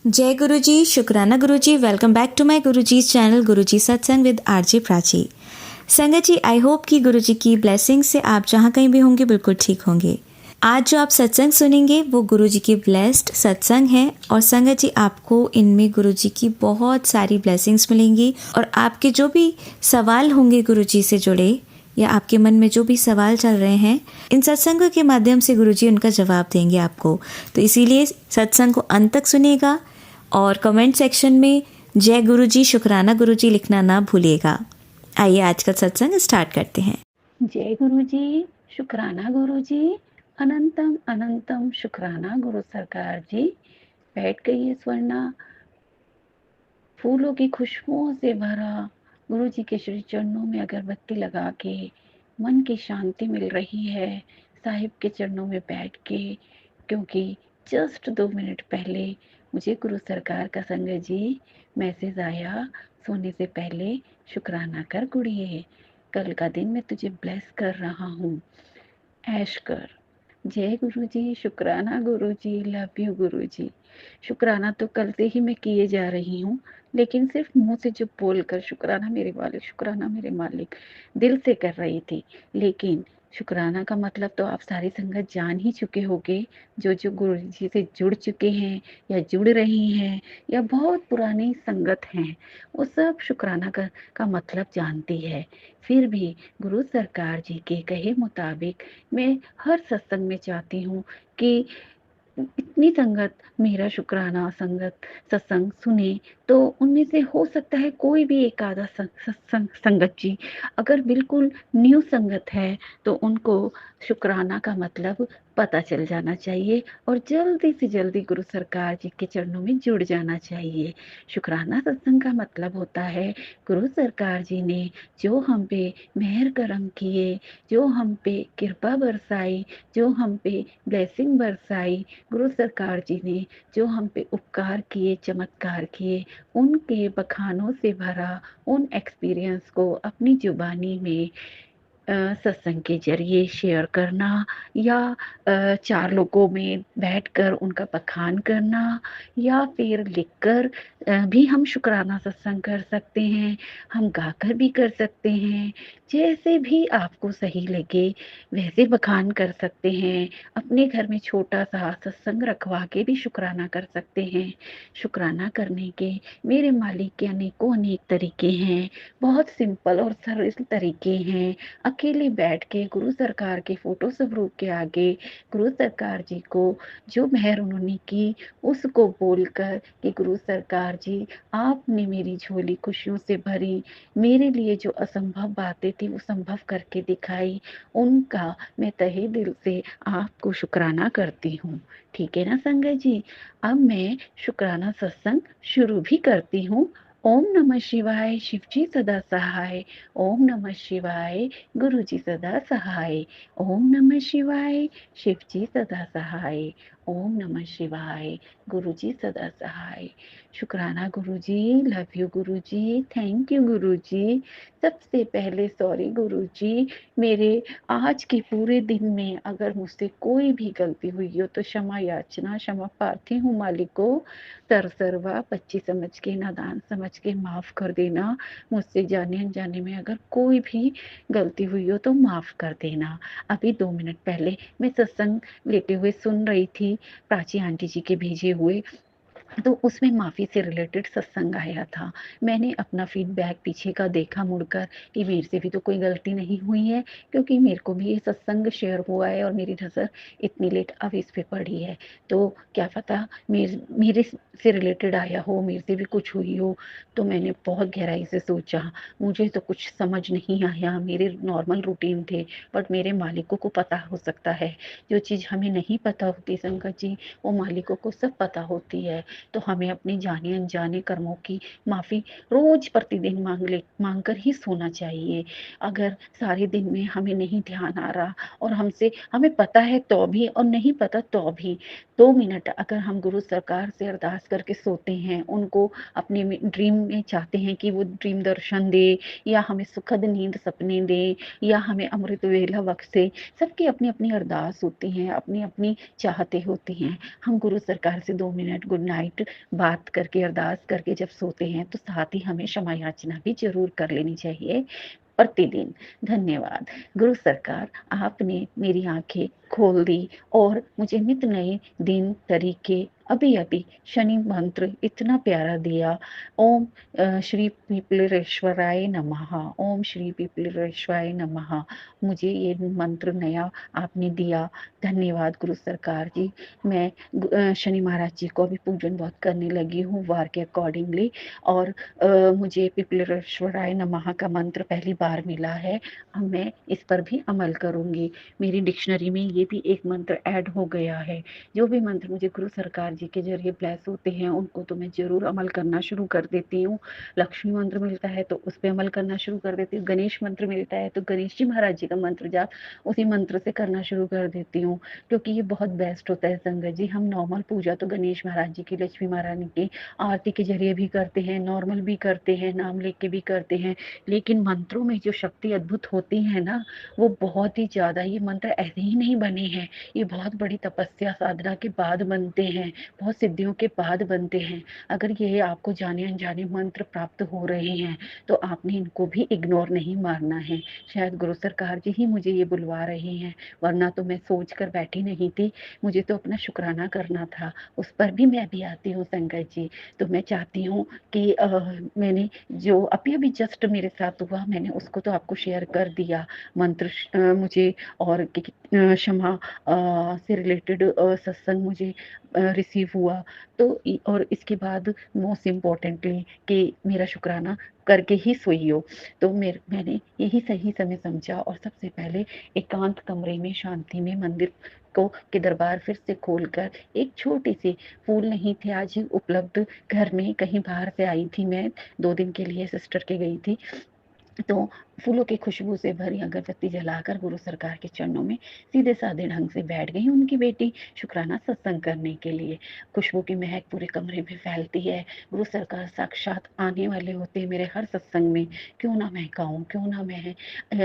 जय गुरु जी, शुक्राना गुरु जी। Welcome back to my Guru ji channel गुरु जी सत्संग विद आरजे प्राची। संगत जी, आई होप कि गुरु जी की ब्लेसिंग से आप जहाँ कहीं भी होंगे बिल्कुल ठीक होंगे। आज जो आप सत्संग सुनेंगे वो गुरु जी की ब्लेस्ड सत्संग है और संगत जी आपको इनमें गुरु जी की बहुत सारी ब्लेसिंग्स मिलेंगी और आपके जो भी सवाल होंगे गुरु जी से जुड़े या आपके मन में जो भी सवाल चल रहे हैं, इन सत्संगों के माध्यम से गुरु जी उनका जवाब देंगे आपको। तो इसीलिए सत्संग को अंत तक सुनिएगा और कमेंट सेक्शन में जय गुरु जी, शुक्राना गुरु जी लिखना ना भूलिएगा। आइए आज का सत्संग स्टार्ट करते हैं। जय गुरु जी, शुक्राना गुरु जी, अनंतम अनंतम शुक्राना गुरु सरकार जी। बैठ गई है स्वर्णा, फूलों की खुशबुओं से भरा गुरु जी के श्री चरणों में अगरबत्ती लगा के मन की शांति मिल रही है साहिब के चरणों में बैठ के, क्योंकि जस्ट 2 मिनट पहले मुझे गुरु सरकार का संगत जी मैसेज आया, सोने से पहले शुक्राना कर गुड़िए, कल का दिन मैं तुझे ब्लेस कर रहा हूँ, ऐश कर। जय गुरु जी, शुक्राना गुरु जी, लव यू गुरु जी। शुक्राना तो कल से ही मैं किए जा रही हूँ, लेकिन सिर्फ मुंह से जो बोलकर शुक्राना मेरे मालिक, शुक्राना मेरे मालिक, दिल से कर रही थी। लेकिन शुक्राना का मतलब तो आप सारी संगत जान ही चुके होंगे, जो जो गुरु जी से जुड़ चुके हैं या जुड़ रही हैं या बहुत पुरानी संगत हैं, वो सब शुक्राना का मतलब जानती है। फिर भी गुरु सरकार जी के कहे मुताबिक मैं हर सत्संग में चाहती हूँ कि इतनी संगत मेरा शुक्राना सत्संग सुने, तो उनमें से हो सकता है कोई भी एक आधा संगत जी अगर बिल्कुल न्यू संगत है तो उनको शुक्राना का मतलब पता चल जाना चाहिए और जल्दी से जल्दी गुरु सरकार जी के चरणों में जुड़ जाना चाहिए। शुक्राना सत्संग का मतलब होता है गुरु सरकार जी ने जो हम पे मेहर करम किए, जो हम पे कृपा बरसाई, जो हम पे ब्लेसिंग बरसाई, गुरु सरकार जी ने जो हम पे उपकार किए, चमत्कार किए, उनके बखानों से भरा उन एक्सपीरियंस को अपनी जुबानी में सत्संग के जरिए शेयर करना या 4 लोगों में बैठकर उनका बखान करना या फिर लिखकर भी हम शुक्राना सत्संग कर सकते हैं, हम गाकर भी कर सकते हैं। जैसे भी आपको सही लगे वैसे बखान कर सकते हैं। अपने घर में छोटा-सा सत्संग रखवा के भी शुक्राना कर सकते हैं। शुक्राना करने के मेरे मालिक के अनेकों अनेक तरीके हैं, बहुत सिंपल और सरल तरीके हैं। अकेले बैठ के गुरु सरकार के फोटो स्वरूप के आगे गुरु सरकार जी को जो मेहर उन्होंने की उसको बोलकर कि गुरु सरकार जी आपने मेरी झोली खुशियों से भरी, मेरे लिए जो असंभव बातें थी वो संभव करके दिखाई, उनका मैं तहे दिल से आपको शुक्राना करती हूँ। ठीक है ना संगत जी, अब मैं शुक्राना सत्संग शुरू भी करती हूँ। ओम नमः शिवाय, शिवजी सदा सहाय। ओम नमः शिवाय, गुरु जी सदा सहाय। ओम नमः शिवाय, शिवजी सदा सहाय। ओम नमः शिवाय, गुरु जी सदा सहाय। शुक्राना गुरु जी, love you Guru ji, thank you गुरु जी। सबसे पहले सॉरी गुरु जी, मेरे आज के पूरे दिन में अगर मुझसे कोई भी गलती हुई हो तो क्षमा याचना, क्षमा प्रार्थी हूँ मालिक को। सरसरवा बच्ची समझ के, नादान समझ के माफ कर देना। मुझसे जाने अनजाने में अगर कोई भी गलती हुई हो तो माफ कर देना। अभी 2 मिनट पहले मैं सत्संग लेते हुए सुन रही थी प्राची आंटी जी के भेजे हुए, तो उसमें माफ़ी से रिलेटेड सत्संग आया था। मैंने अपना फीडबैक पीछे का देखा मुड़कर कि मेरे से भी तो कोई गलती नहीं हुई है, क्योंकि मेरे को भी ये सत्संग शेयर हुआ है और मेरी नज़र इतनी लेट अब इस पे पड़ी है। तो क्या पता मेरे से रिलेटेड आया हो, मेरे से भी कुछ हुई हो। तो मैंने बहुत गहराई से सोचा, मुझे तो कुछ समझ नहीं आया, मेरे नॉर्मल रूटीन थे, बट मेरे मालिकों को पता हो सकता है। जो चीज़ हमें नहीं पता होती संगत जी, वो मालिकों को सब पता होती है। तो हमें अपने जाने अनजाने कर्मों की माफ़ी रोज प्रतिदिन मांग कर ही सोना चाहिए। अगर सारे दिन में हमें नहीं ध्यान आ रहा और हमें पता है तो भी और नहीं पता तो भी 2 मिनट अगर हम गुरु सरकार से अरदास करके सोते हैं, उनको अपने ड्रीम में चाहते हैं कि वो ड्रीम दर्शन दे या हमें सुखद नींद सपने दे या हमें अमृत वेला बख्शे। सबकी अपनी अपनी अरदास होती हैं, अपनी अपनी चाहते होती हैं। हम गुरु सरकार से 2 मिनट गुड नाइट नाइट बात करके, अरदास करके जब सोते हैं, तो साथ ही हमें क्षमा याचना भी ज़रूर कर लेनी चाहिए प्रतिदिन। धन्यवाद। गुरु सरकार, आपने मेरी आँखें खोल दी और मुझे नित नए दिन, तरीके अभी-अभी शनि मंत्र इतना प्यारा दिया। ओम श्री पीपलेश्वराय नमः, ओम श्री पीपलेश्वराय नमः। मुझे ये मंत्र नया आपने दिया। धन्यवाद गुरु सरकार जी। मैं शनि महाराज जी को अभी पूजन बहुत करने लगी हूँ वार के अकॉर्डिंगली, और मुझे पिपलेश्वराय नमः का मंत्र पहली बार मिला है। अब मैं इस पर भी अमल करूँगी। मेरी डिक्शनरी में ये भी एक मंत्र ऐड हो गया है। जो भी मंत्र मुझे गुरु सरकार जी के ज़रिए ब्लेस होते हैं, उनको तो मैं ज़रूर अमल करना शुरू कर देती हूँ। लक्ष्मी मंत्र मिलता है तो उस पे अमल करना शुरू कर देती हूँ। गणेश मंत्र मिलता है तो गणेश जी महाराज जी का मंत्र जाप उसी मंत्र से करना शुरू कर देती हूँ, क्योंकि ये बहुत बेस्ट होता है संगत जी। हम नॉर्मल पूजा तो गणेश महाराज जी की, लक्ष्मी महारानी की आरती के ज़रिए भी करते हैं, नॉर्मल भी करते हैं, नाम लेके के भी करते हैं, लेकिन मंत्रों में जो शक्ति अद्भुत होती है ना, वो बहुत ही ज़्यादा, ये मंत्र ऐसे ही नहीं बने हैं, ये बहुत बड़ी तपस्या साधना के बाद बनते हैं, बहुत सिद्धियों के बाद बनते हैं। अगर ये आपको जाने अनजाने मंत्र प्राप्त हो रहे हैं, तो आपने इनको भी इग्नोर नहीं मारना है। शायद गुरु सरकार जी ही मुझे ये बुलवा रहे हैं, वरना तो मैं सोच कर बैठी नहीं थी। मुझे तो अपना शुक्राना करना था, उस पर भी मैं भी आती हूँ संगत जी। तो मैं चाहती हूँ कि मैंने जो अभी-अभी जस्ट मेरे साथ हुआ, मैंने उसको तो आपको शेयर कर दिया। मंत्र मुझे और क्षमा से रिलेटेड सत्संग मुझे रिसीव हुआ। तो और इसके बाद मोस्ट इम्पोर्टेंटली कि मेरा शुक्राना करके ही सोई हो। तो मैंने यही सही समय समझा और सबसे पहले एकांत कमरे में शांति में मंदिर को के दरबार फिर से खोलकर एक छोटी-सी, फूल नहीं थे आज उपलब्ध घर में, कहीं बाहर से आई थी मैं, 2 दिन के लिए सिस्टर के गई थी। तो फूलों की खुशबू से भरी अगरबत्ती जलाकर गुरु सरकार के चरणों में सीधे-साधे ढंग से बैठ गई उनकी बेटी शुक्राना सत्संग करने के लिए। खुशबू की महक पूरे कमरे में फैलती है। गुरु सरकार साक्षात आने वाले होते हैं मेरे हर सत्संग में। क्यों ना महकाऊँ, क्यों ना मैं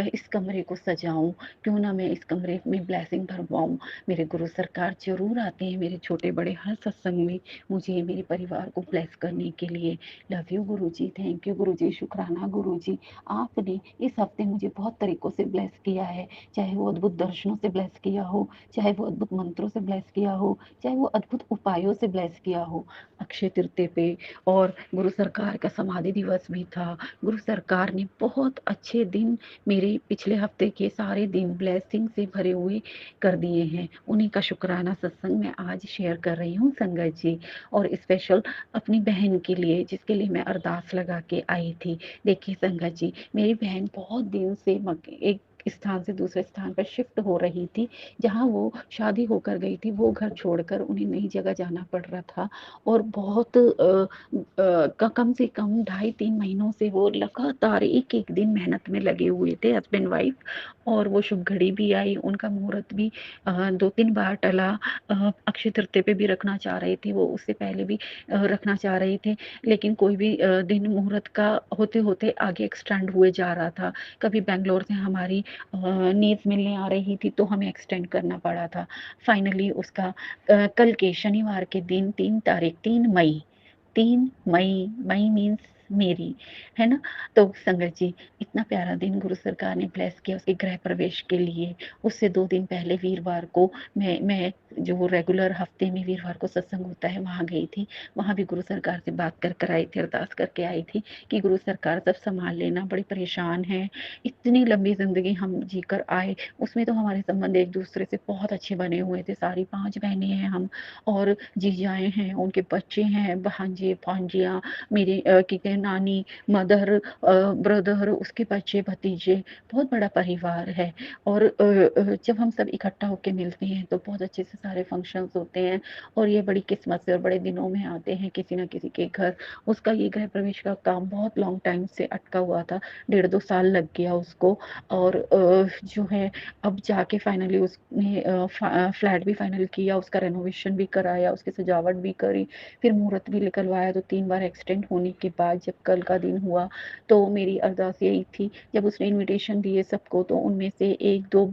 इस कमरे को सजाऊँ, क्यों ना मैं इस कमरे में ब्लेसिंग भरवाऊँ। मेरे गुरु सरकार ज़रूर आते हैं मेरे छोटे-बड़े हर सत्संग में, मुझे, मेरे परिवार को ब्लेस करने के लिए। Love you Guruji, thank you Guruji, शुक्राना गुरुजी। आपने इस हफ्ते मुझे बहुत तरीकों से ब्लेस किया है, चाहे वो अद्भुत दर्शनों से ब्लेस किया हो, चाहे वो अद्भुत मंत्रों से ब्लेस किया हो, चाहे वो अद्भुत उपायों से ब्लेस किया हो। अक्षय तृतीया पे और गुरु सरकार का समाधि दिवस भी था। गुरु सरकार ने बहुत अच्छे दिन, मेरे पिछले हफ्ते के सारे दिन ब्लेसिंग से भरे हुए कर दिए हैं। उन्हीं का शुक्राना सत्संग मैं आज शेयर कर रही हूँ संगत जी, और स्पेशल अपनी बहन के लिए, जिसके लिए मैं अरदास लगा के आई थी। देखिए संगत जी, मेरी बहन बहुत दिन से एक स्थान से दूसरे स्थान पर शिफ्ट हो रही थी। जहाँ वो शादी होकर गई थी, वो घर छोड़कर उन्हें नई जगह जाना पड़ रहा था, और बहुत कम से कम 2.5-3 महीनों से वो लगातार एक-एक दिन मेहनत में लगे हुए थे हस्बैंड वाइफ, और वो शुभ घड़ी भी आई, उनका मुहूर्त भी 2-3 बार टला। अक्षय तृतीया पे भी रखना चाह रहे थे वो, उससे पहले भी रखना चाह रहे थे, लेकिन कोई भी दिन मुहूर्त का होते-होते आगे एक्सटेंड हुए जा रहा था। कभी बैंगलोर से हमारी नीड्स मिलने आ रही थी तो हमें एक्सटेंड करना पड़ा था। फाइनली उसका कल के शनिवार के दिन 3 तारीख 3 मई, 3 मई, मई मीन्स मेरी, है ना? तो संगत जी, इतना प्यारा दिन गुरु सरकार ने ब्लेस किया उसके गृह प्रवेश के लिए। उससे 2 दिन पहले वीरवार को मैं जो रेगुलर हफ्ते में वीरवार को सत्संग होता है, वहाँ गई थी। वहाँ भी गुरु सरकार से बात कर कर आई थी, अरदास करके आई थी कि गुरु सरकार सब सँभाल लेना, बड़ी परेशान हैं। इतनी लंबी ज़िंदगी हम जीकर आए, उसमें तो हमारे संबंध एक-दूसरे से बहुत अच्छे बने हुए थे। सारी 5 बहनें हैं हम, और जीजाएँ हैं, उनके बच्चे हैं, भांजे, भांजियाँ, मेरे क्या कहें नानी, मदर, ब्रदर, उसके बच्चे, भतीजे, बहुत बड़ा परिवार है। और जब हम सब इकट्ठा होके मिलते हैं तो बहुत अच्छे से सारे फंक्शंस होते हैं, और ये बड़ी किस्मत से और बड़े दिनों में आते हैं किसी न किसी के घर। उसका ये गृह प्रवेश का काम बहुत लॉन्ग टाइम से अटका हुआ था, 1.5-2 साल लग गया उसको, और जो है अब जाके फाइनली उसने फ्लैट भी फाइनल किया, उसका रेनोवेशन भी कराया, उसकी सजावट भी करी, फिर मुहूर्त भी निकलवाया। तो 3 बार एक्सटेंड होने के बाद जब कल का दिन हुआ, तो मेरी अरदास यही थी, जब उसने इन्विटेशन दिए सबको, तो उनमें से 1-2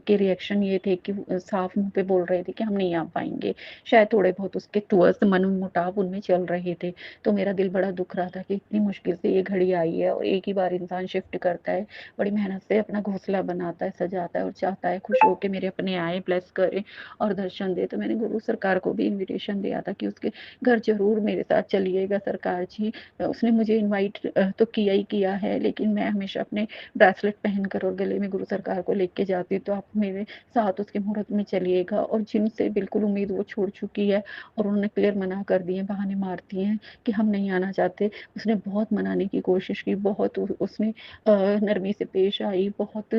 के रिएक्शन ये थे कि साफ मुँह पे बोल रहे थे थी कि हम नहीं आ पाएँगे। शायद थोड़े बहुत उसके टुवर्ड्स मनमुटाव उनमें चल रहे थे। तो मेरा दिल बड़ा दुख रहा था कि इतनी मुश्किल से ये घड़ी आई है और एक ही बार इंसान शिफ्ट करता है, बड़ी मेहनत से अपना घोंसला बनाता है, सजाता है और चाहता है खुश होके मेरे अपने आएँ, ब्लेस करें और दर्शन दें। तो मैंने गुरु सरकार को भी इन्विटेशन दिया था कि उसके घर ज़रूर मेरे साथ चलिएगा सरकार जी। उसने मुझे इनवाइट तो किया ही किया है, लेकिन मैं हमेशा अपने ब्रेसलेट पहनकर और गले में गुरु सरकार को लेके जाती हूँ, तो आप मेरे साथ उसके मुहूर्त में चलिएगा। और जिनसे बिल्कुल उम्मीद वो छोड़ चुकी है और उन्होंने क्लियर मना कर दिए, बहाने मार दिए हैं कि हम नहीं आना चाहते। उसने बहुत मनाने की कोशिश की, बहुत उसने नरमी से पेश आई, बहुत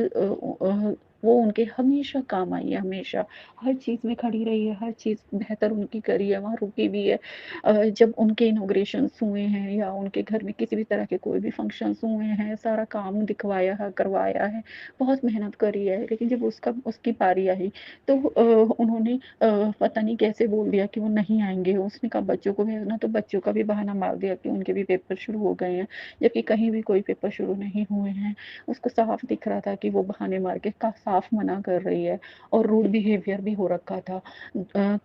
वो उनके हमेशा काम आई है, हमेशा। हर चीज़ में खड़ी रही है, हर चीज़ बेहतर उनकी करी है, वहाँ रुकी भी है। जब उनके इनॉग्रेशंस हुए हैं या उनके घर में किसी भी तरह के कोई भी फंक्शंस हुए हैं, सारा काम दिखवाया है, करवाया है, बहुत मेहनत करी है। लेकिन जब उसकी बारी आई तो उन्होंने पता नहीं कैसे बोल दिया कि वो नहीं आएँगे। उसने कहा बच्चों को भेजना, तो बच्चों का भी बहाना मार दिया कि उनके भी पेपर शुरू हो गए हैं, जबकि कहीं भी कोई पेपर शुरू नहीं हुए हैं। उसको साफ दिख रहा था कि वो बहाने मार के साफ मना कर रही है और रूड बिहेवियर भी हो रखा था।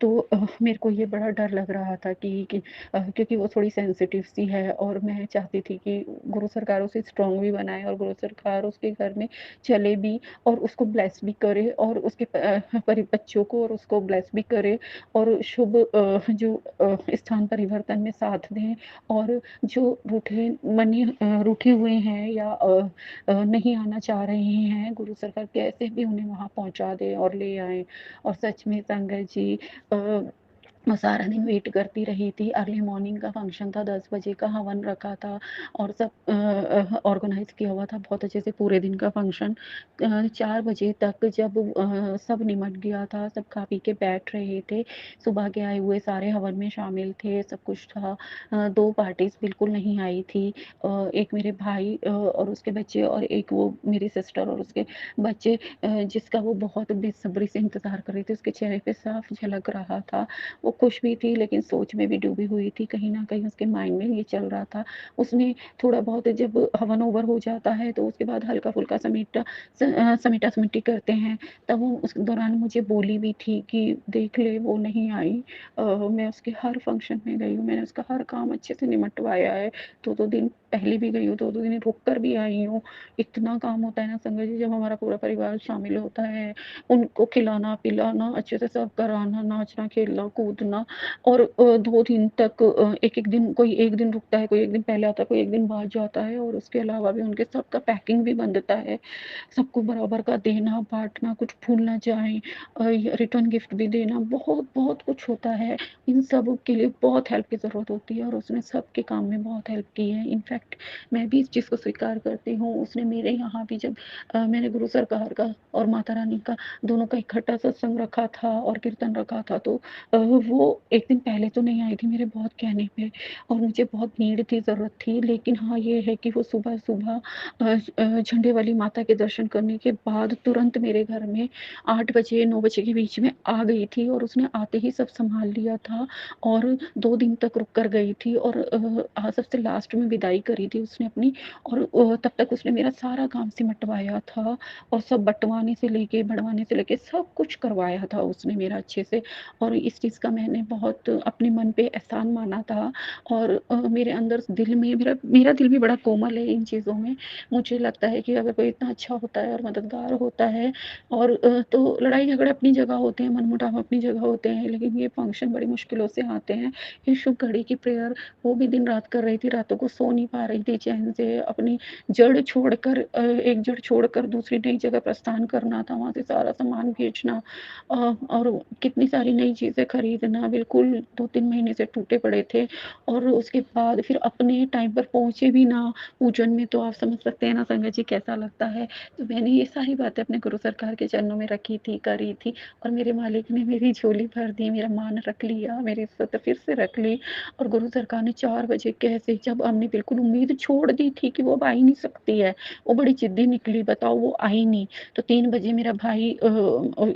तो मेरे को ये बड़ा डर लग रहा था कि क्योंकि वो थोड़ी सेंसिटिव सी है और मैं चाहती थी कि गुरु सरकार उसे स्ट्रॉन्ग भी बनाए और गुरु सरकार उसके घर में चले भी और उसको ब्लेस भी करे और उसके बच्चों को और उसको ब्लेस भी करे और शुभ जो स्थान परिवर्तन में साथ दें और जो रूठे हुए हैं या नहीं आना चाह रहे हैं, गुरु सरकार कैसे भी उन्हें वहाँ पहुँचा दें और ले आएँ। और सच में संगत जी मैं सारा दिन वेट करती रही थी। अर्ली मॉर्निंग का फंक्शन था, 10 बजे का हवन रखा था और सब ऑर्गेनाइज़ किया हुआ था बहुत अच्छे से पूरे दिन का फंक्शन। 4 बजे तक जब सब निमट गया था, सब खा पी के बैठ रहे थे, सुबह के आए हुए सारे हवन में शामिल थे, सब कुछ था। 2 पार्टीज़ बिल्कुल नहीं आई थी। एक मेरे भाई और उसके बच्चे और एक वो मेरी सिस्टर और उसके बच्चे जिसका वो बहुत बेसब्री से इंतज़ार कर रहे थे, उसके चेहरे पे साफ झलक रहा था। वो खुश भी थी लेकिन सोच में भी डूबी हुई थी, कहीं न कहीं उसके माइंड में ये चल रहा था। उसने थोड़ा बहुत जब हवन ओवर हो जाता है तो उसके बाद हल्का-फुल्का समेटा-समेटी करते हैं, तब वो उस दौरान मुझे बोली भी थी कि देख ले वो नहीं आई। मैं उसके हर फंक्शन में गई हूँ, मैंने उसका हर काम अच्छे से निमटवाया है, 2-2 दिन पहले भी गई हूँ, 2-2 दिन रुक कर भी आई हूँ। इतना काम होता है ना संगत जी, जब हमारा पूरा परिवार शामिल होता है, उनको खिलाना-पिलाना, अच्छे से सर्व कराना, नाचना, खेलना, कूदना और 2 दिन तक एक-एक दिन कोई 1 दिन रुकता है, कोई 1 दिन पहले आता है, कोई 1 दिन बाद जाता है और उसके अलावा भी उनके सबका पैकिंग भी बनता है। सबको बराबर का देना, बाँटना, कुछ भूल ना जाएँ रिटर्न गिफ्ट भी देना, बहुत कुछ होता है। इन सब के लिए बहुत हेल्प की ज़रूरत होती है और उसने सबके काम में बहुत हेल्प की है। इनफैक्ट मैं भी इस चीज़ को स्वीकार करती हूँ, उसने मेरे यहाँ भी जब मैंने गुरु सरकार का और माता रानी का दोनों का इकट्ठा सत्संग रखा था और कीर्तन रखा था, तो वो 1 दिन पहले तो नहीं आई थी मेरे बहुत कहने पे और मुझे बहुत नीड थी, ज़रूरत थी। लेकिन हाँ, ये है कि वो सुबह-सुबह झंडे वाली माता के दर्शन करने के बाद तुरंत मेरे घर में 8 बजे 9 बजे के बीच में आ गई थी और उसने आते ही सब सँभाल लिया था और 2 दिन तक रुक कर गई थी और सबसे लास्ट में विदाई करी थी उसने अपनी और तब तक उसने मेरा सारा काम सिमटवाया था और सब बँटवाने से लेके, बढ़वाने से लेके सब कुछ करवाया था उसने मेरा अच्छे से और इस चीज़ का मैंने बहुत अपने मन पे एहसान माना था और मेरे अंदर दिल में मेरा दिल भी बड़ा कोमल है इन चीज़ों में। मुझे लगता है कि अगर कोई इतना अच्छा होता है और मददगार होता है और तो लड़ाई-झगड़े अपनी जगह होते हैं, मनमुटाव अपनी जगह होते हैं, लेकिन ये फंक्शन बड़ी मुश्किलों से आते हैं। ये शुभ घड़ी की प्रेयर वो भी दिन-रात कर रही थी, रातों को सो नहीं पा रही थी चैन से, अपनी जड़ छोड़कर एक जड़ छोड़कर दूसरी नई जगह प्रस्थान करना था, वहाँ से सारा सामान भेजना और कितनी सारी नई चीज़ें खरीदना, बिल्कुल 2-3 महीने से टूटे पड़े थे और उसके बाद फिर अपने टाइम पर पहुँचे भी ना पूजन में, तो आप समझ सकते हैं ना संगत जी कैसा लगता है। तो मैंने ये सारी बातें अपने गुरु सरकार के चरणों में रखी थी, करी थी और मेरे मालिक ने मेरी झोली भर दी, मेरा मान रख लिया, मेरी इज़्ज़त फिर से रख ली और गुरु सरकार ने 4 बजे कैसे जब हमने बिल्कुल उम्मीद छोड़ दी थी कि वो अब आ ही नहीं सकती है, वो बड़ी ज़िद्दी निकली बताओ वो आई नहीं। तो 3 बजे मेरा भाई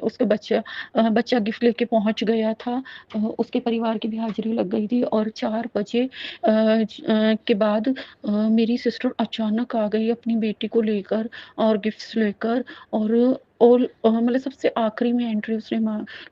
उसका बच्चा गिफ्ट लेके पहुँच गया था। उसके परिवार की भी हाज़िरी लग गई थी और 4 बजे के बाद मेरी सिस्टर अचानक आ गई अपनी बेटी को लेकर और गिफ्ट्स लेकर और मतलब सबसे आखिरी में एंट्री उसने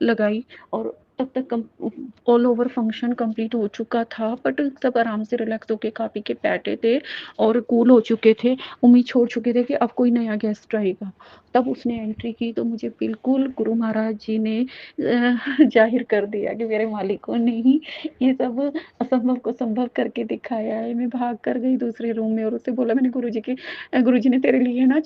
लगाई और तब तक ऑल ओवर फंक्शन कंप्लीट हो चुका था, बट सब आराम से रिलैक्स होके खा पी के बैठे थे और कूल हो चुके थे, उम्मीद छोड़ चुके थे कि अब कोई नया गेस्ट आएगा। तब उसने एंट्री की तो मुझे बिल्कुल गुरु महाराज जी ने जाहिर कर दिया कि मेरे मालिकों ने ही ये सब असंभव को संभव करके दिखाया है। मैं भाग कर गई दूसरे रूम में और उससे बोला, मैंने गुरुजी ने तेरे लिए ना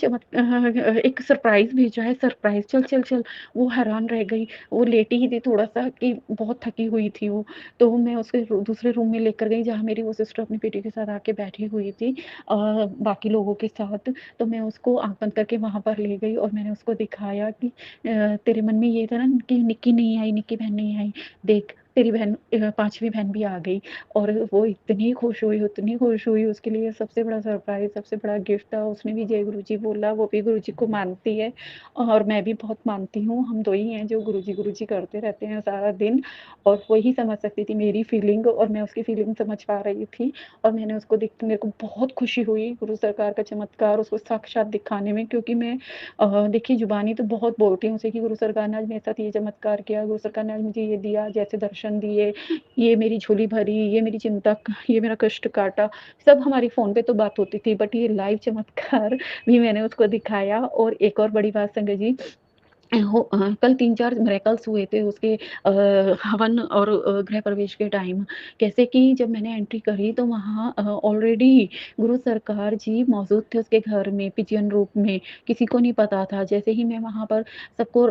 एक सरप्राइज़ भेजा है, सरप्राइज़, चल, चल, चल। वो हैरान रह गई, वो लेटी ही थी थोड़ा-सा कि बहुत थकी हुई थी वो। तो मैं उसे दूसरे रूम में लेकर गई जहाँ मेरी वो सिस्टर अपनी बेटी के साथ आके बैठी हुई थी बाकी लोगों के साथ। तो मैं उसको आँख बंद करके वहाँ पर ले गई और मैंने उसको दिखाया कि तेरे मन में ये था ना कि निक्की नहीं आई, निक्की बहन नहीं आई, देख तेरी बहन 5वीं बहन भी आ गई। और वो इतनी खुश हुई, उसके लिए सबसे बड़ा सरप्राइज़, सबसे बड़ा गिफ्ट था। उसने भी जय गुरुजी बोला, वो भी गुरुजी को मानती है और मैं भी बहुत मानती हूँ। हम 2 ही हैं जो गुरुजी, गुरुजी करते रहते हैं सारा दिन और वही समझ सकती थी मेरी फीलिंग और मैं उसकी फीलिंग समझ पा रही थी और मैंने उसको देख के मेरे को बहुत खुशी हुई, गुरु सरकार का चमत्कार उसको साक्षात दिखाने में क्योंकि मैं देखिए ज़ुबानी तो बहुत बोलती हूँ उसे कि गुरु सरकार ने आज मेरे साथ ये चमत्कार किया, गुरु सरकार ने आज मुझे ये दिया, जैसे दर्शन दिए, ये मेरी झोली भरी, ये मेरी चिंता ये मेरा कष्ट काटा। सब हमारी फ़ोन पे तो बात होती थी बट ये लाइव चमत्कार भी मैंने उसको दिखाया और एक और बड़ी बात संगत जी कल 3-4 मिरेकल्स हुए थे उसके हवन और गृह प्रवेश के टाइम। कैसे कि जब मैंने एंट्री करी तो वहाँ ऑलरेडी गुरु सरकार जी मौजूद थे उसके घर में पिजियन रूप में, किसी को नहीं पता था। जैसे ही मैं वहाँ पर सबको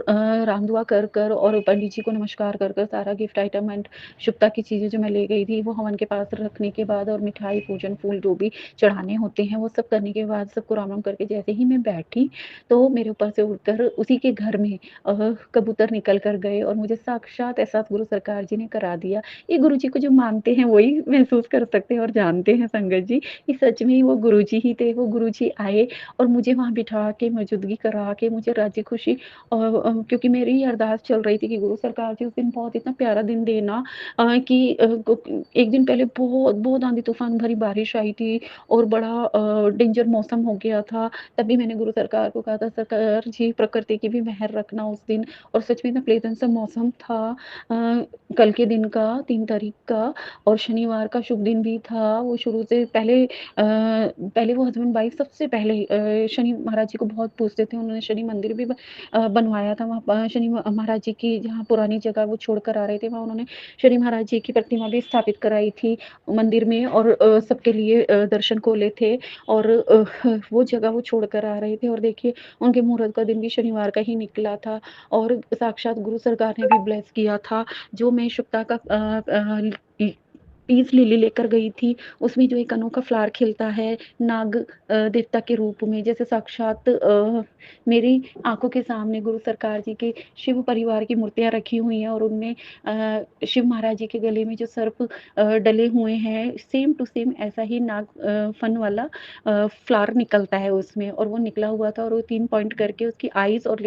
राम दुआ कर और पंडित जी को नमस्कार कर सारा गिफ्ट आइटम एंड शुभता की चीज़ें जो मैं ले गई थी, वो हवन के पास रखने के बाद और मिठाई, पूजन, फूल जो भी चढ़ाने होते हैं, वो सब करने के बाद सबको राम-राम करके जैसे ही मैं बैठी, तो मेरे ऊपर से उड़कर उसी के घर में कबूतर निकल कर गए और मुझे साक्षात एहसास गुरु सरकार जी ने करा दिया। ये गुरु जी को जो मानते हैं वही महसूस कर सकते हैं और जानते हैं संगत जी, कि सच में ही वो गुरु जी ही थे। वो गुरु जी आए और मुझे वहाँ बिठा के मौजूदगी करा के मुझे राज़ी खुशी क्योंकि मेरी ये अरदास चल रही थी कि गुरु सरकार जी उस दिन बहुत इतना प्यारा दिन देना कि एक दिन पहले बहुत आंधी-तूफ़ान भरी बारिश आई थी और बड़ा डेंजर मौसम हो गया था। तभी मैंने गुरु सरकार को कहा था, सरकार जी प्रकृति की भी मेहर रखना उस दिन और सच में इतना प्लेज़ेंट सा मौसम था कल के दिन का 3 तारीख का और शनिवार का शुभ दिन भी था। वो शुरू से पहले वो हस्बैंड वाइफ सबसे पहले शनि महाराज जी को बहुत पूजते थे। उन्होंने शनि मंदिर भी बनवाया था वहाँ शनि महाराज जी की जहाँ पुरानी जगह वो छोड़कर आ रहे थे, वहाँ उन्होंने शनि महाराज जी की प्रतिमा भी स्थापित कराई थी मंदिर में और सबके लिए दर्शन खोले थे और वो जगह वो छोड़कर आ रहे थे और देखिए उनके मुहूर्त का दिन भी शनिवार का ही निकला था और साक्षात गुरु सरकार ने भी ब्लेस किया था। जो मैं शुक्ता का पीस लिली लेकर गई थी, उसमें जो एक अनोखा फ्लावर खिलता है नाग देवता के रूप में जैसे साक्षात मेरी आँखों के सामने गुरु सरकार जी के शिव परिवार की मूर्तियाँ रखी हुई हैं और उनमें शिव महाराज जी के गले में जो सर्प डले हुए हैं, सेम टू सेम ऐसा ही नाग फन वाला फ्लावर निकलता है उसमें और वो निकला हुआ था और वो 3 पॉइंट करके उसकी आईज़ और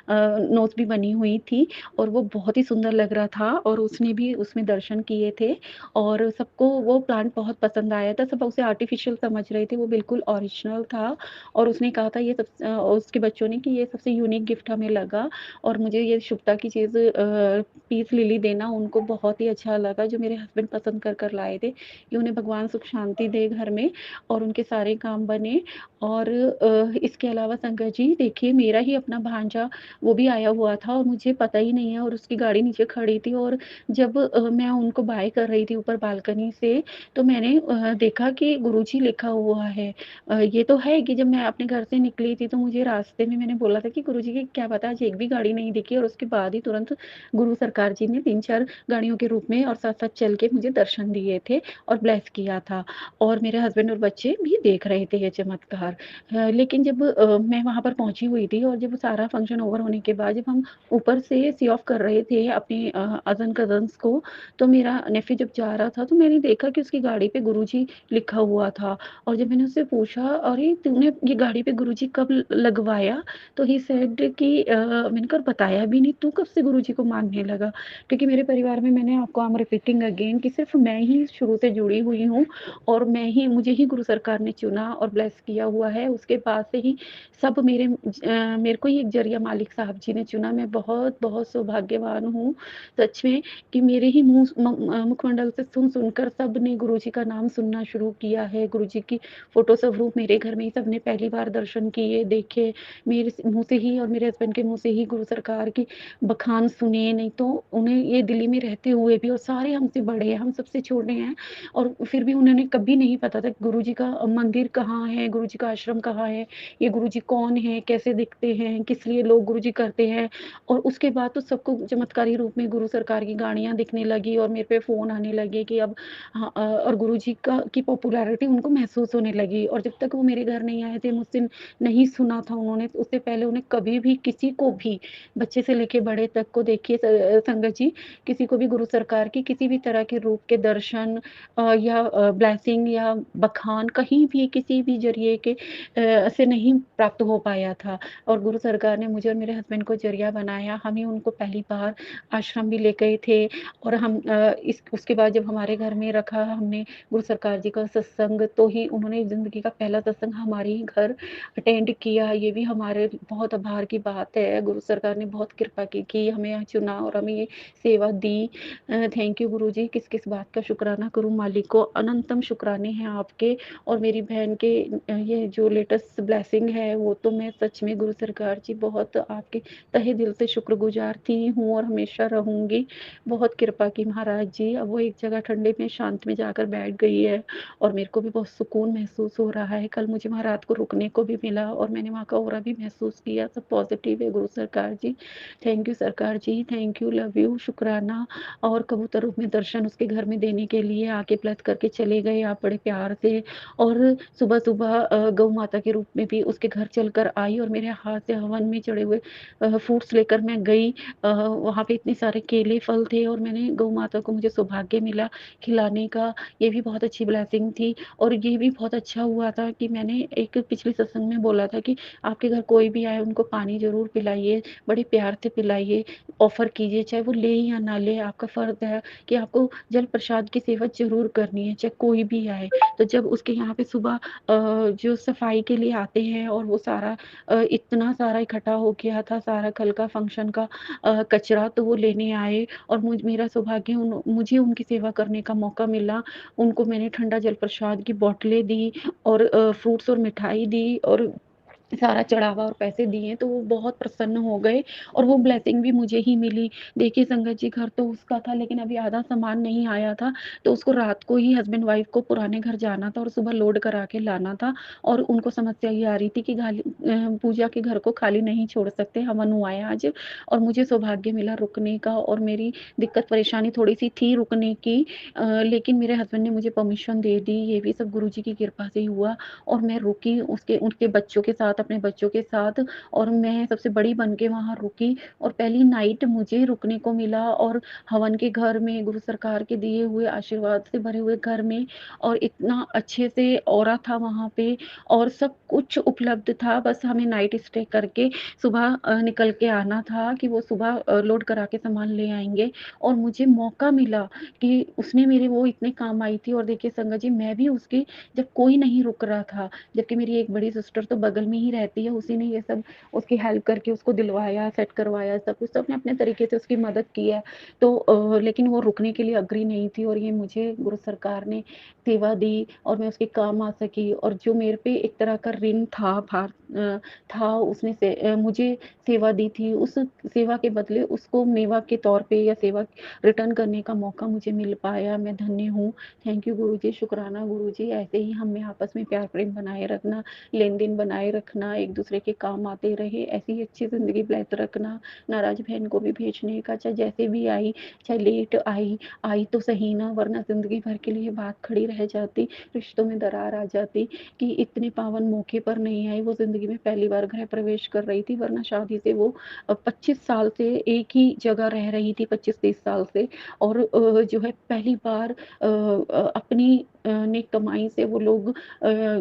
नोज़ भी बनी हुई थी और वो बहुत ही सुंदर लग रहा था और उसने भी उसमें दर्शन किए थे और सबको वो प्लांट बहुत पसंद आया था। सब उसे आर्टिफ़िशियल समझ रहे थे, वो बिल्कुल ओरिजिनल था और उसने कहा था उसके बच्चों ने कि ये सबसे यूनिक गिफ्ट हमें लगा और मुझे ये शुभता की चीज़ पीस लिली देना उनको बहुत ही अच्छा लगा, जो मेरे हस्बैंड पसंद कर लाए थे कि उन्हें भगवान सुख शांति दे घर में और उनके सारे काम बने और इसके अलावा संगत जी देखिए मेरा ही अपना भांजा वो भी आया हुआ था और मुझे पता ही नहीं है और उसकी गाड़ी नीचे खड़ी थी और जब मैं उनको बाय कर रही थी ऊपर बालकनी से, तो मैंने देखा कि गुरुजी लिखा हुआ है। ये तो है कि जब मैं अपने घर से निकली थी तो मुझे रास्ते में मैंने बोला था कि गुरुजी की क्या पता आज एक भी गाड़ी नहीं दिखी और उसके बाद ही तुरंत गुरु सरकार जी ने 3-4 गाड़ियों के रूप में और साथ-साथ चल के मुझे दर्शन दिए थे और ब्लेस किया था और मेरे हस्बैंड और बच्चे भी देख रहे थे ये चमत्कार। लेकिन जब मैं वहाँ पर पहुँची हुई थी और जब सारा फंक्शन ओवर होने के बाद जब हम ऊपर से सी ऑफ कर रहे थे अपने कज़न्स को, तो मेरा नेफ़्यू जब जा रहा था तो मैंने देखा कि उसकी गाड़ी पे गुरुजी लिखा हुआ था। और जब मैंने उससे पूछा, "अरे! तूने ये गाड़ी पे गुरुजी कब लगवाया?" तो ही सेड कि मैंने कहा, "बताया भी नहीं, तू कब से गुरुजी को मानने लगा?" क्योंकि मेरे परिवार में, मैंने आपको, आई एम रिपीटिंग अगेन, कि सिर्फ़ मैं ही शुरू से जुड़ी हुई हूँ और मुझे ही गुरु सरकार ने चुना और ब्लेस किया हुआ है। उसके बाद से ही सब मेरे को ही एक ज़रिया मालिक साहब जी ने चुना। मैं बहुत-बहुत सौभाग्यवान हूँ, सच में, कि मेरे ही मुखमंडल से सुन-सुनकर सबने गुरुजी का नाम सुनना शुरू किया है। गुरुजी की फ़ोटो स्वरूप मेरे घर में ही सबने पहली बार दर्शन किए, देखे। मेरे मुँह से ही और मेरे हस्बैंड के मुँह से ही गुरु सरकार की बखान सुने, नहीं तो उन्हें ये दिल्ली में रहते हुए भी, और सारे हमसे बड़े हैं, हम सबसे छोटे हैं, और फिर भी उन्होंने कभी नहीं पता था कि गुरुजी का मंदिर कहाँ है, गुरुजी का आश्रम कहाँ है, ये गुरुजी कौन है, कैसे दिखते हैं, किस लिए लोग गुरुजी करते हैं। और उसके बाद तो सबको चमत्कारी रूप में गुरु सरकार की गाड़ियाँ दिखने लगी और मेरे पे फ़ोन आने लगे कि अब हाँ, और गुरुजी का की पॉपुलैरिटी उनको महसूस होने लगी। और जब तक वो मेरे घर नहीं आए थे, मुझसे नहीं सुना था उन्होंने, उससे पहले उन्हें कभी भी किसी को भी, बच्चे से लेके बड़े तक को, देखिए संगत जी, किसी को भी गुरु सरकार की किसी भी तरह के रूप के दर्शन या ब्लेसिंग या बखान कहीं भी किसी भी ज़रिए के से नहीं प्राप्त हो पाया था। और गुरु सरकार ने मुझे और मेरे हस्बैंड को ज़रिया बनाया। हम ही उनको पहली बार आश्रम भी ले गए थे, और हम इस उसके बाद जब हमारे घर में रखा हमने गुरु सरकार जी का सत्संग, तो ही उन्होंने ज़िंदगी का पहला सत्संग हमारे ही घर अटेंड किया। ये भी हमारे बहुत आभार की बात है। गुरु सरकार ने बहुत कृपा की कि हमें यहाँ चुना और हमें ये सेवा दी। थैंक यू गुरुजी, किस-किस बात का शुक्राना करूँ मालिक को, अनंतम शुक्राने हैं आपके। और मेरी बहन के ये जो लेटेस्ट ब्लेसिंग है, वो तो मैं सच में गुरु सरकार जी बहुत आपके तहे दिल से शुक्रगुज़ार थी, हूँ और हमेशा रहूँगी। बहुत कृपा की महाराज जी। अब वो एक जगह ठंडे में, शांत में जाकर बैठ गई है और मेरे को भी बहुत सुकून महसूस हो रहा है। कल मुझे वहाँ रात को रुकने को भी मिला और मैंने वहाँ का ऑरा भी महसूस किया। सब पॉज़िटिव है गुरु सरकार जी। थैंक यू सरकार जी, थैंक यू, लव यू, शुक्राना। और कबूतर रूप में दर्शन उसके घर में देने के लिए आके ब्लेस करके चले गए आप बड़े प्यार से। और सुबह-सुबह गौ माता के रूप में भी उसके घर चलकर आई और मेरे हाथ से हवन में चढ़े हुए फ्रूट्स लेकर मैं गई। वहाँ पे इतने सारे केले, फल थे और मैंने गौ माता को, मुझे सौभाग्य मिला खिलाने का। ये भी बहुत अच्छी ब्लेसिंग थी। और ये भी बहुत अच्छा हुआ था कि मैंने एक पिछले सत्संग में बोला था कि आपके घर कोई भी आए उनको पानी ज़रूर पिलाइए, बड़े प्यार से पिलाइए, ऑफ़र कीजिए, चाहे वो ले या ना ले, आपका फ़र्ज़ है कि आपको जल प्रसाद की सेवा ज़रूर करनी है, चाहे कोई भी आए। तो जब उसके यहाँ पे सुबह जो सफाई के लिए आते हैं और वो सारा इतना सारा इकट्ठा हो गया था, सारा कल का फंक्शन का कचरा, तो वो लेने आए और मेरा सौभाग्य, मुझे उनकी सेवा करने का मौका मिला। उनको मैंने ठंडा जल प्रसाद की बॉटलें दी और फ्रूट्स और मिठाई दी और सारा चढ़ावा और पैसे दिए, तो वो बहुत प्रसन्न हो गए और वो ब्लेसिंग भी मुझे ही मिली। देखिए संगत जी, घर तो उसका था लेकिन अभी आधा सामान नहीं आया था, तो उसको रात को ही हस्बैंड वाइफ को पुराने घर जाना था और सुबह लोड करा के लाना था। और उनको समस्या ये आ रही थी कि पूजा के घर को खाली नहीं छोड़ सकते, हवन हुआ है आज। और मुझे सौभाग्य मिला रुकने का और मेरी दिक्कत परेशानी थोड़ी-सी थी रुकने की, लेकिन मेरे हस्बैंड ने मुझे परमिशन दे दी। ये भी सब गुरुजी की कृपा से ही हुआ। और मैं रुकी उसके उनके बच्चों के साथ, अपने बच्चों के साथ, और मैं सबसे बड़ी बन के वहाँ रुकी और पहली नाइट मुझे रुकने को मिला और हवन के घर में, गुरु सरकार के दिए हुए आशीर्वाद से भरे हुए घर में, और इतना अच्छे से ऑरा था वहाँ पे और सब कुछ उपलब्ध था। बस हमें नाइट स्टे करके सुबह निकल के आना था कि वो सुबह लोड करा के सामान ले आएँगे। और मुझे मौका मिला कि उसने मेरे वो इतने काम आई थी। और देखिए संगत जी, मैं भी उसकी, जब कोई नहीं रुक रहा था, जबकि मेरी एक बड़ी सिस्टर तो बगल में ही रहती है, उसी ने ये सब उसकी हेल्प करके उसको दिलवाया, सेट करवाया, सब कुछ, सबने अपने तरीके से उसकी मदद की है। तो लेकिन वो रुकने के लिए एग्री नहीं थी और ये मुझे गुरु सरकार ने सेवा दी और मैं उसके काम आ सकी। और जो मेरे पे एक तरह का ऋण था, था, उसने मुझे सेवा दी थी, उस सेवा के बदले उसको मेवा के तौर पे या सेवा रिटर्न करने का मौका मुझे मिल पाया। मैं धन्य हूँ। थैंक यू गुरुजी, शुक्राना गुरुजी। ऐसे ही हमें आपस में प्यार प्रेम बनाए रखना, लेन-देन बनाए रखना। रखना, एक-दूसरे के काम आते रहे, ऐसी ही अच्छी ज़िंदगी ब्लेस रखना, नाराज़ बहन को भी भेजने का, चाहे जैसे भी आई, चाहे लेट आई, आई तो सही ना, वरना ज़िंदगी भर के लिए ये बात खड़ी रह जाती, रिश्तों में दरार आ जाती कि इतने पावन मौके पर नहीं आई, वो ज़िंदगी में पहली बार गृह प्रवेश कर रही थी, वरना शादी से वो 25 साल से एक ही जगह रह रही थी, 25-30 साल से, और जो है पहली बार अपनी नेक कमाई से वो लोग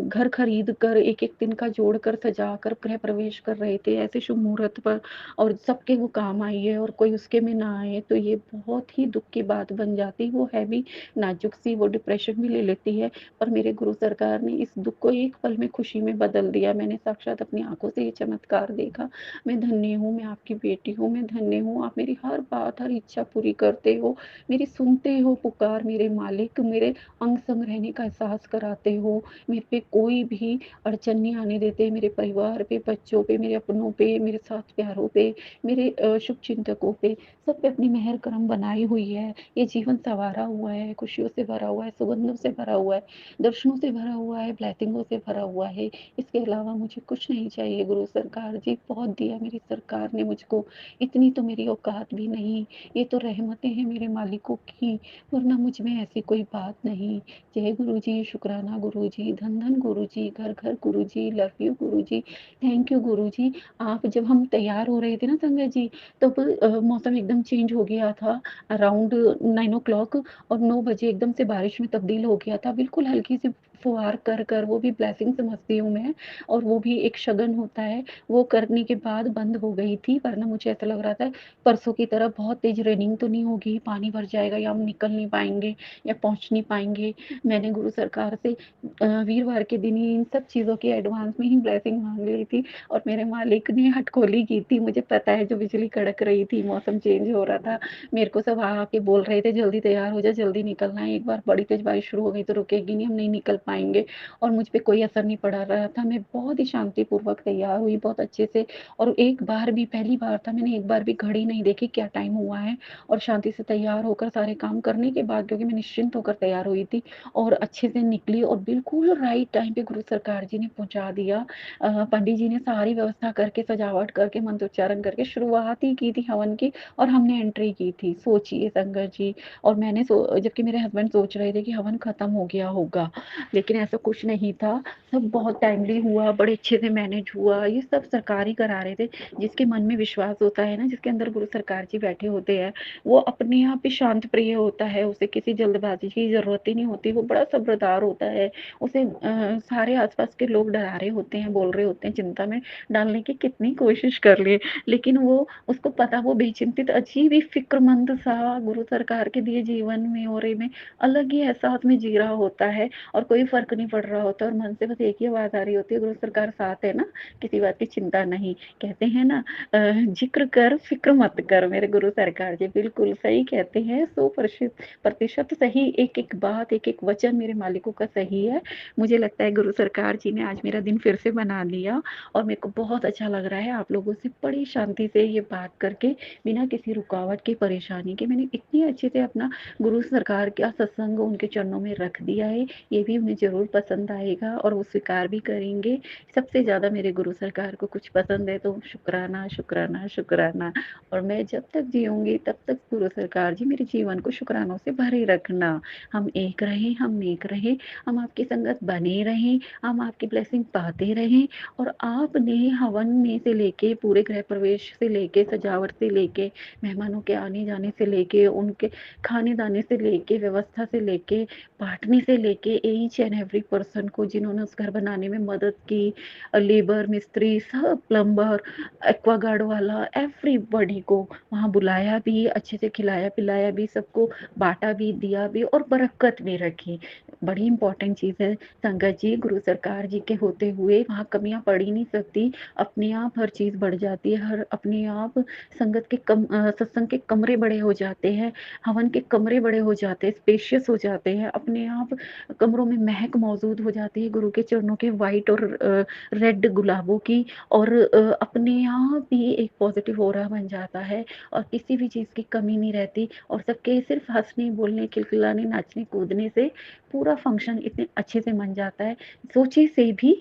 घर खरीद कर एक-एक दिन का जोड़कर, सजाकर गृह प्रवेश कर रहे थे, ऐसे शुभ मुहूर्त पर, और सबके वो काम आई है और कोई उसके में ना आए, तो ये बहुत ही दुःख की बात बन जाती। वो है भी नाज़ुक-सी, वो डिप्रेशन भी ले लेती है, पर मेरे गुरु सरकार ने इस दुःख को एक पल में खुशी में बदल दिया। मैंने साक्षात अपनी आँखों से ये चमत्कार देखा। मैं धन्य हूँ, मैं आपकी बेटी हूँ, मैं धन्य हूँ, आप मेरी हर बात, हर इच्छा पूरी करते हो, मेरी सुनते हो पुकार मेरे मालिक, मेरे अंग-संग रहने का एहसास कराते हो, मेरे पे कोई भी अड़चन नहीं आने देते, मेरे परिवार पे, बच्चों पे, मेरे अपनों पे, मेरे साथ प्यारों पे, मेरे शुभचिंतकों पे, सब पे अपनी मेहर करम बनाई हुई है। ये जीवन सँवारा हुआ है, खुशियों से भरा हुआ है, सुगंधों से भरा हुआ है, दर्शनों से भरा हुआ है, ब्लेसिंगों से भरा हुआ है। इसके अलावा मुझे कुछ नहीं चाहिए गुरु सरकार जी, बहुत दिया मेरी सरकार ने मुझको, इतनी तो मेरी औकात भी नहीं, ये तो रहमतें हैं मेरे मालिकों की, वरना मुझ में ऐसी कोई बात नहीं। जय गुरुजी, शुक्राना गुरुजी, धन-धन गुरुजी, घर-घर Guruji, love you Guruji, thank you Guruji. आप जब हम तैयार हो रहे थे ना संगत जी, तब मौसम एकदम चेंज हो गया था, अराउंड 9 ओ क्लॉक, और 9 बजे एकदम से बारिश में तब्दील हो गया था। बिल्कुल हल्की-सी फुहार कर वो भी ब्लेसिंग समझती हूँ मैं, और वो भी एक शगन होता है, वो करने के बाद बंद हो गई थी, वरना मुझे ऐसा लग रहा था परसों की तरह बहुत तेज़ रेनिंग तो नहीं होगी, पानी भर जाएगा या हम निकल नहीं पाएँगे या पहुँच नहीं पाएँगे। मैंने गुरु सरकार से वीरवार के दिन ही इन सब चीज़ों की एडवांस में ही ब्लेसिंग माँग ली थी, और मेरे मालिक ने हटखोली की थी। मुझे पता है जो बिजली कड़क रही थी, मौसम चेंज हो रहा था, मेरे को सब आ-आ के बोल रहे थे जल्दी तैयार हो जा, जल्दी निकलना है, एक बार बड़ी तेज़ बारिश शुरू हो गई तो रुकेगी नहीं, हम नहीं निकल पाएँगे, और मुझ पे कोई असर नहीं पड़ा रहा था। मैं बहुत ही शांतिपूर्वक तैयार हुई, बहुत अच्छे से, और एक बार भी, पहली बार था, मैंने एक बार भी घड़ी नहीं देखी क्या टाइम हुआ है, और शांति से तैयार होकर सारे काम करने के बाद, क्योंकि मैं निश्चिंत होकर तैयार हुई थी, और अच्छे से निकली, और बिल्कुल राइट टाइम पे गुरु सरकार जी ने पहुँचा दिया। पंडित जी ने सारी व्यवस्था करके, सजावट करके, मंत्रोच्चारण करके शुरुआत ही की थी हवन की, और हमने एंट्री की थी। सोचिए संगत जी, और मैंने जबकि मेरे हस्बैंड सोच रहे थे कि हवन खत्म हो गया होगा, लेकिन ऐसा कुछ नहीं था। सब बहुत टाइमली हुआ, बड़े अच्छे से मैनेज हुआ। ये सब सरकार ही करा रहे थे। जिसके मन में विश्वास होता है ना, जिसके अंदर गुरु सरकार जी बैठे होते हैं, वो अपने आप ही शांत प्रिय होता है, उसे किसी जल्दबाज़ी की ज़रूरत ही नहीं होती, वो बड़ा सब्रदार होता है। उसे सारे आस-पास के लोग डरा रहे होते हैं, बोल रहे होते हैं, चिंता में डालने की कितनी कोशिश कर ले, लेकिन वो, उसको पता, वो बेचिंतित, अजीब ही फ़िक्रमंद सा गुरु सरकार के दिए जीवन में, औरे में अलग ही एहसास में जी रहा होता है, और कोई फ़र्क नहीं पड़ रहा होता, और मन से बस एक ही आवाज़ आ रही होती है, गुरु सरकार साथ है ना, किसी बात की चिंता नहीं। कहते हैं ना, ज़िक्र कर, फ़िक्र मत कर, मेरे गुरु सरकार जी बिल्कुल सही कहते हैं, 100% सही, एक-एक बात, एक-एक वचन मेरे मालिकों का सही है। मुझे लगता है गुरु सरकार जी ने आज मेरा दिन फिर से बना दिया, और मेरे को बहुत अच्छा लग रहा है आप लोगों से बड़ी शांति से ये बात करके, बिना किसी रुकावट की, परेशानी के। मैंने इतनी अच्छे से अपना गुरु सरकार का सत्संग उनके चरणों में रख दिया है, ये भी उन्हें ज़रूर पसंद आएगा, और वो स्वीकार भी करेंगे। सबसे ज़्यादा मेरे गुरु सरकार को कुछ पसंद है तो शुक्राना, शुक्राना, शुक्राना, और मैं जब तक जीऊँगी तब तक गुरु सरकार जी मेरे जीवन को शुक्रानों से भरे रखना। हम एक रहें, हम नेक रहें, हम आपकी संगत बने रहें, हम आपकी ब्लेसिंग पाते रहें, और आपने हवन में से लेके, पूरे गृह प्रवेश से लेके, सजावट से लेके, मेहमानों के आने-जाने से लेके, उनके खाने-दाने से लेके, व्यवस्था से लेके, बाँटने से लेके, ईच एंड एवरी पर्सन को जिन्होंने उस घर बनाने में मदद की, लेबर, मिस्त्री, सब, प्लम्बर, एक्वागार्ड वाला, एवरीबॉडी को वहाँ बुलाया भी, अच्छे से खिलाया-पिलाया भी, सबको बाँटा भी, दिया भी, और बरक़्क़त भी रखी। बड़ी इम्पोर्टेंट चीज़ है संगत जी, गुरु सरकार जी के होते हुए वहाँ कमियाँ पड़ ही नहीं सकती। अपने आप हर चीज़ बढ़ जाती है, हर अपने आप संगत के सत्संग के कमरे बड़े हो जाते हैं, हवन के कमरे बड़े हो जाते हैं, स्पेशियस हो जाते हैं, अपने आप कमरों में महक मौजूद हो जाती है गुरु के चरणों के व्हाइट और रेड गुलाबों की, और अपने आप ही एक पॉज़िटिव ऑरा बन जाता है, और किसी भी चीज़ की कमी नहीं रहती, और सबके सिर्फ़ हँसने, बोलने, खिलखिलाने, नाचने, कूदने से पूरा फ़ंक्शन इतने अच्छे से मन जाता है। सोचे से भी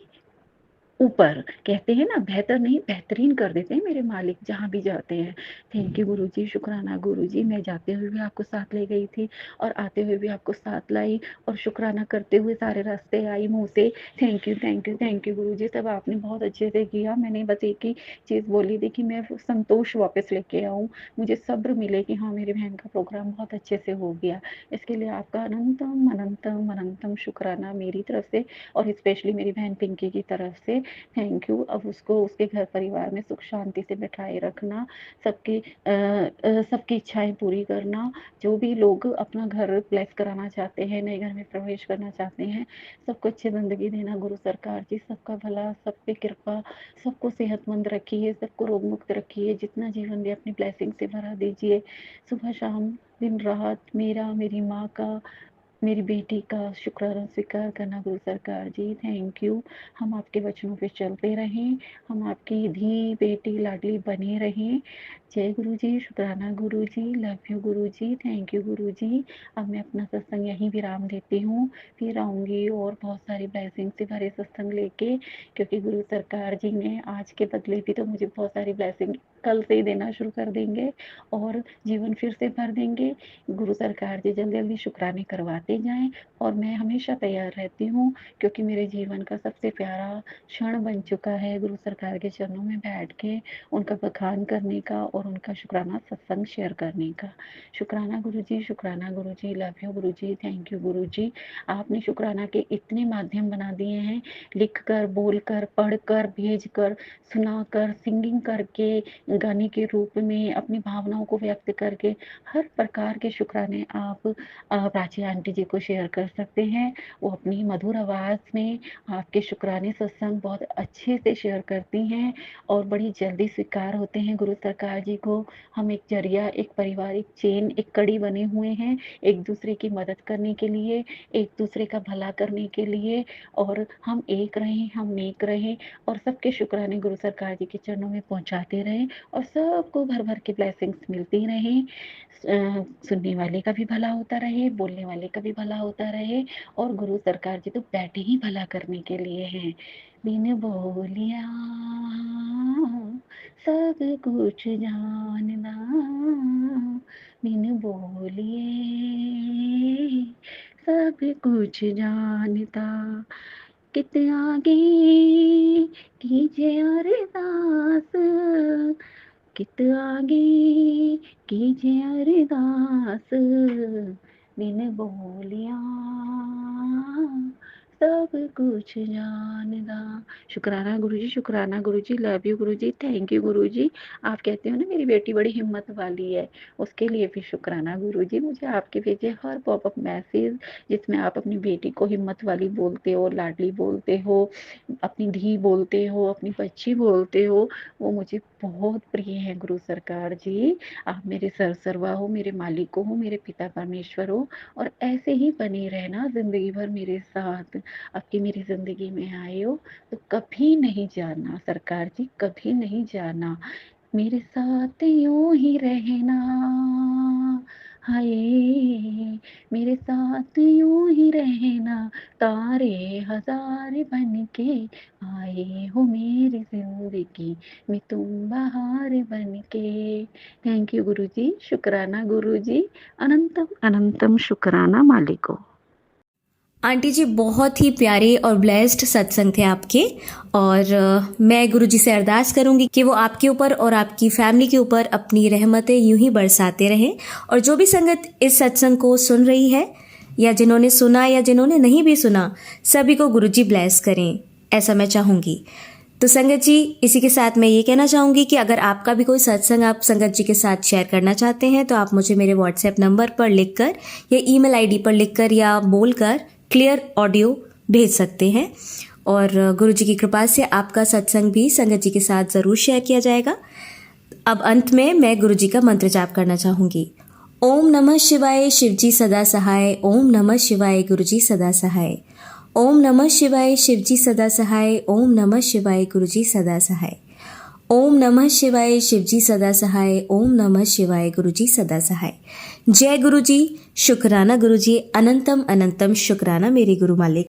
ऊपर कहते हैं ना, बेहतर नहीं बेहतरीन कर देते हैं मेरे मालिक जहाँ भी जाते हैं। थैंक यू गुरुजी, शुक्राना गुरुजी। मैं जाते हुए भी आपको साथ ले गई थी और आते हुए भी आपको साथ लाई और शुक्राना करते हुए सारे रास्ते आई मुँह से। Thank you, thank you, thank you Guruji. सब आपने बहुत अच्छे से किया। मैंने बस एक ही चीज़ बोली थी कि मैं संतोष वापस लेके आऊँ, मुझे सब्र मिले कि हाँ, मेरी बहन का प्रोग्राम बहुत अच्छे से हो गया। इसके लिए आपका अनंतम, अनंतम, अनंतम शुक्राना मेरी तरफ से और स्पेशली मेरी बहन पिंकी की तरफ से। Thank you. अब उसको उसके घर परिवार में सुख शांति से बैठाए रखना, सबकी इच्छाएँ पूरी करना। जो भी लोग अपना घर ब्लेस कराना चाहते हैं, नए घर में प्रवेश करना चाहते हैं, सबको अच्छी ज़िंदगी देना गुरु सरकार जी। सबका भला, सब पे कृपा, सबको सेहतमंद रखिए, सबको रोग मुक्त रखिए, जितना जीवन दे अपनी ब्लेसिंग से भरा दीजिए। सुबह शाम, दिन रात मेरा, मेरी माँ का, मेरी बेटी का शुक्राना स्वीकार करना गुरु सरकार जी। Thank you. हम आपके वचनों पे चलते रहें, हम आपकी धी बेटी लाडली बने रहें। जय गुरु जी, शुक्राना गुरु जी, love you Guru ji, thank you गुरु जी। अब मैं अपना सत्संग यहीं विराम देती हूँ, फिर आऊँगी और बहुत सारी ब्लेसिंग से भरे सत्संग लेके, क्योंकि गुरु सरकार जी ने आज के बदले भी तो मुझे बहुत सारी ब्लेसिंग कल से ही देना शुरू कर देंगे और जीवन फिर से भर देंगे। गुरु सरकार जी जल्दी-जल्दी शुक्राने करवाते जाएँ और मैं हमेशा तैयार रहती हूँ, क्योंकि मेरे जीवन का सबसे प्यारा क्षण बन चुका है गुरु सरकार के चरणों में बैठ के उनका बखान करने का और उनका शुक्राना सत्संग शेयर करने का। शुक्राना गुरुजी, शुक्राना Guruji, love you Guruji, thank you Guruji. आपने शुक्राना के इतने माध्यम बना दिए हैं, लिखकर, बोलकर, पढ़कर, भेजकर, सुनाकर, सिंगिंग करके, गाने के रूप में अपनी भावनाओं को व्यक्त करके, हर प्रकार के शुक्राने आप प्राची आंटी जी को शेयर कर सकते हैं। वो अपनी मधुर आवाज़ में आपके शुक्राने सत्संग बहुत अच्छे से शेयर करती हैं और बड़ी जल्दी स्वीकार होते हैं गुरु सरकार जी को। हम एक ज़रिया, एक पारिवारिक चेन, एक कड़ी बने हुए हैं, एक दूसरे की मदद करने के लिए, एक दूसरे का भला करने के लिए, और हम एक रहें, हम नेक रहें और सबके शुक्राने गुरु सरकार जी के चरणों में पहुँचाते रहें और सबको भर-भर के ब्लेसिंग्स मिलती रहें। सुनने वाले का भी भला होता रहे, बोलने वाले का भी भला होता रहे और गुरु सरकार जी तो बैठे ही भला करने के लिए हैं। बिन बोलिया सब कुछ जानना, बिन बोलिए सब कुछ जानता, कित आगे कीजिए अरदास, कित आगे कीजिए अरदास, बिन बोलिया सब कुछ जानदा। शुक्राना गुरुजी, शुक्राना Guruji, love you Guruji, thank you Guruji. आप कहते हो ना मेरी बेटी बड़ी हिम्मत वाली है, उसके लिए भी शुक्राना गुरुजी। मुझे आपके भेजे हर पॉपअप मैसेज जिसमें आप अपनी बेटी को हिम्मत वाली बोलते हो, लाडली बोलते हो, अपनी धी बोलते हो, अपनी बच्ची बोलते हो, वो मुझे बहुत प्रिय है गुरु सरकार जी। आप मेरे सरसरवा हो, मेरे मालिक हो, मेरे पिता परमेश्वर हो और ऐसे ही बने रहना ज़िंदगी भर मेरे साथ। अब कि मेरी ज़िंदगी में आए हो तो कभी नहीं जाना सरकार जी, कभी नहीं जाना, मेरे साथ यूं ही रहना। हाय, मेरे साथ यूं ही रहना, तारे हजार बन के आए हो मेरी जिंदगी में तुम बहार बन के। थैंक यू गुरुजी, शुक्राना गुरुजी, अनंतम अनंतम शुक्राना मालिको। आंटी जी बहुत ही प्यारे और ब्लेस्ड सत्संग थे आपके और मैं गुरुजी से अरदास करूंगी कि वो आपके ऊपर और आपकी फैमिली के ऊपर अपनी रहमतें यूं ही बरसाते रहें और जो भी संगत इस सत्संग को सुन रही है या जिन्होंने सुना या जिन्होंने नहीं भी सुना, सभी को गुरुजी ब्लेस करें, ऐसा मैं चाहूँगी। तो संगत जी, इसी के साथ मैं ये कहना चाहूँगी कि अगर आपका भी कोई सत्संग आप संगत जी के साथ शेयर करना चाहते हैं तो आप मुझे मेरे व्हाट्सएप नंबर पर लिखकर या ईमेल आईडी पर लिखकर या बोलकर क्लियर ऑडियो भेज सकते हैं और गुरुजी की कृपा से आपका सत्संग भी संगत जी के साथ ज़रूर शेयर किया जाएगा। अब अंत में मैं गुरुजी का मंत्र जाप करना चाहूँगी। ओम नमः शिवाय, शिवजी सदा सहाय। ओम नमः शिवाय, गुरुजी सदा सहाय। ओम नमः शिवाय, शिवजी सदा सहाय। ओम नमः शिवाय, गुरुजी सदा सहाय। ओम नमः शिवाय, शिवजी सदा सहाय। ओम नमः शिवाय, गुरुजी सदा सहाय। जय गुरुजी, शुक्राना गुरुजी, अनंतम अनंतम शुक्राना मेरे गुरु मालिक।